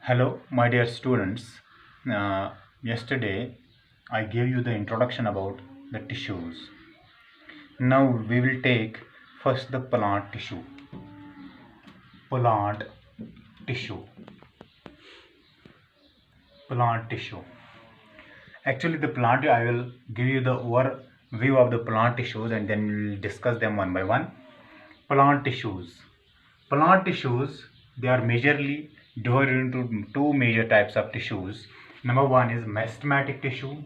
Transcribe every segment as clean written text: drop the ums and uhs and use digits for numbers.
Hello, my dear students. Yesterday I gave you the introduction about the tissues. Now we will take first the plant tissue. Plant tissue. Plant tissue. Actually, the plant I will give you the overview of the plant tissues and then we will discuss them one by one. Plant tissues. Plant tissues, they are majorly divided into two major types of tissues. Number one is meristematic tissue,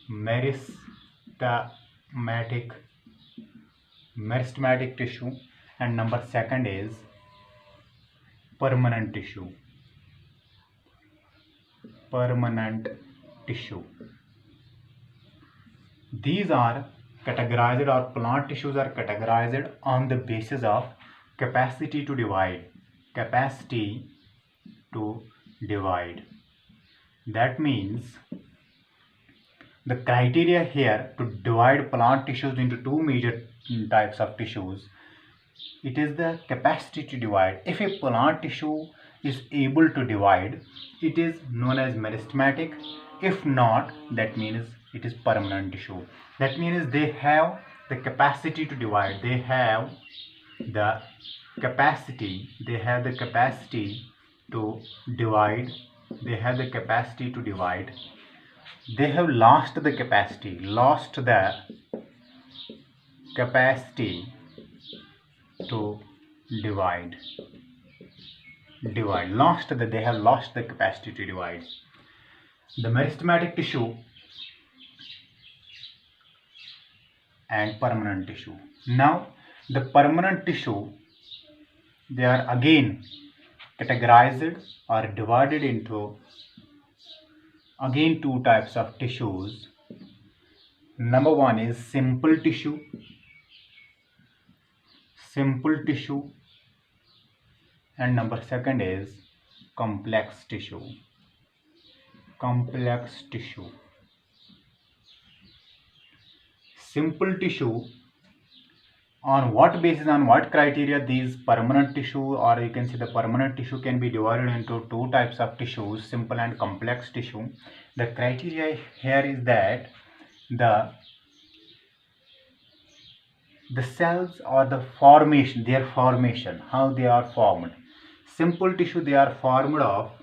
meristematic meristematic tissue, and number second is permanent tissue. Permanent tissue. These are categorized, or plant tissues are categorized on the basis of capacity to divide. Capacity to divide. That means the criteria here to divide plant tissues into two major types of tissues, it is the capacity to divide. If a plant tissue is able to divide, it is known as meristematic. If not, that means it is permanent tissue. That means they have the capacity to divide. They have the capacity to divide. They have the capacity to divide. They have lost the capacity to divide. They have lost the capacity to divide. The meristematic tissue and permanent tissue. Now the permanent tissue, they are again categorized or divided into again two types of tissues. Number one is simple tissue, and number second is complex tissue. Simple tissue, on what basis, on what criteria these permanent tissue, or you can say the permanent tissue, can be divided into two types of tissues, simple and complex tissue. The criteria here is that the cells or the formation, their formation, how they are formed. Simple tissue, they are formed of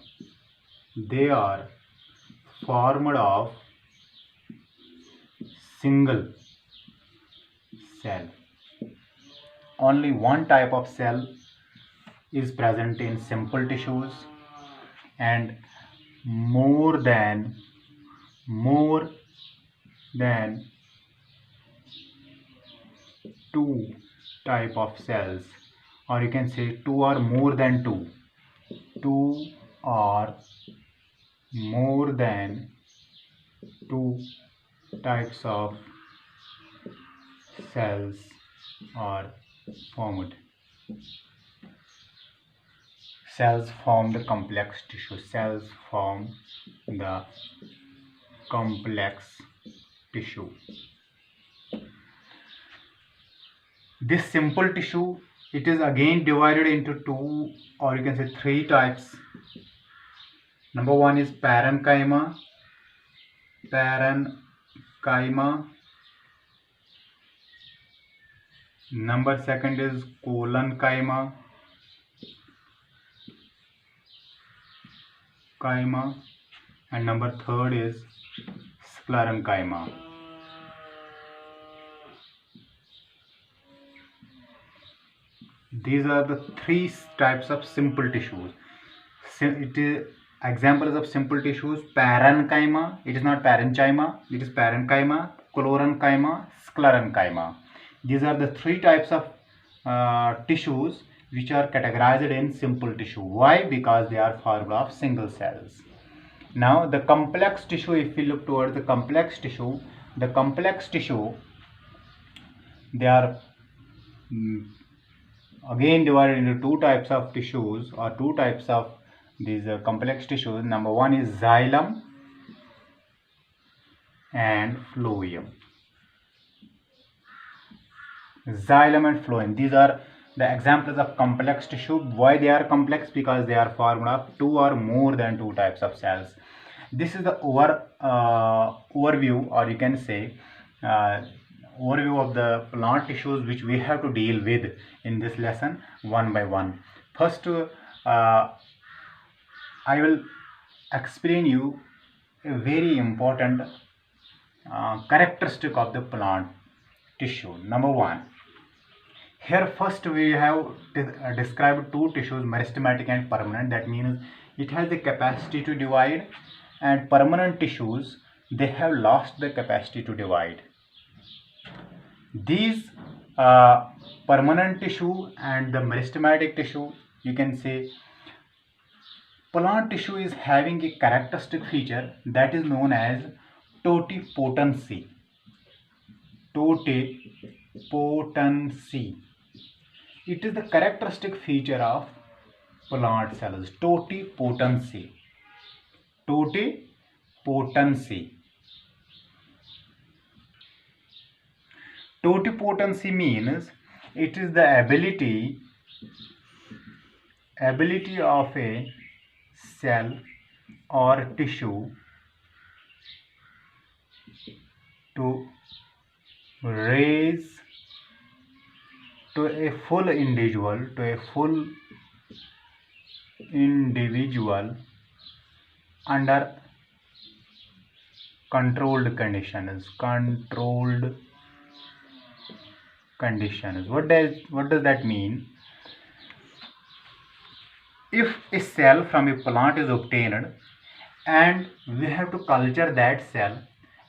single cell. Only one type of cell is present in simple tissues, and more than two type of cells, or you can say two or more than two or more than two types of cells are formed. Cells form the complex tissue. This simple tissue, it is again divided into two, or you can say three types. Number one is parenchyma. Number second is collenchyma. And number third is sclerenchyma. These are the three types of simple tissues. It is examples of simple tissues: parenchyma, it is not parenchyma, it is parenchyma, collenchyma, sclerenchyma. These are the three types of tissues which are categorized in simple tissue. Why? Because they are formed of single cells. Now the complex tissue, if we look towards the complex tissue, they are again divided into two types of tissues, or two types of these complex tissues. Number one is xylem and phloem. These are The examples of complex tissue, why they are complex? Because they are formed of two or more than two types of cells. This is the overview, or you can say overview of the plant tissues which we have to deal with in this lesson one by one. First, I will explain you a very important characteristic of the plant tissue. Number one, here first we have described two tissues, meristematic and permanent. That means it has the capacity to divide, and permanent tissues, they have lost the capacity to divide. These permanent tissue and the meristematic tissue, you can say plant tissue is having a characteristic feature that is known as totipotency. Totipotency. It is the characteristic feature of plant cells. Totipotency. Totipotency. Totipotency means it is the ability of a cell or tissue to raise to a full individual under controlled conditions. What does that mean? If a cell from a plant is obtained and we have to culture that cell,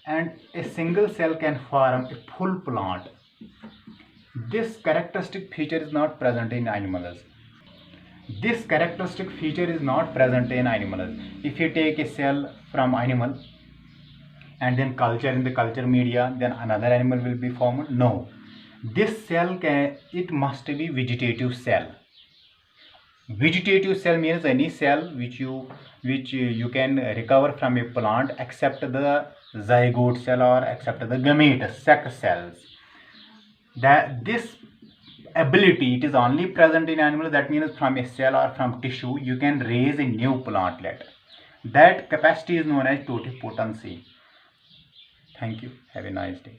and a single cell can form a full plant, this characteristic feature is not present in animals. If you take a cell from animal and then culture in the culture media, then another animal will be formed. No, this cell it must be vegetative cell. Vegetative cell means any cell which you can recover from a plant except the zygote cell or except the gamete sac cells. That this ability, it is only present in animals. That means from a cell or from tissue you can raise a new plantlet. That capacity is known as totipotency. Thank you. Have a nice day.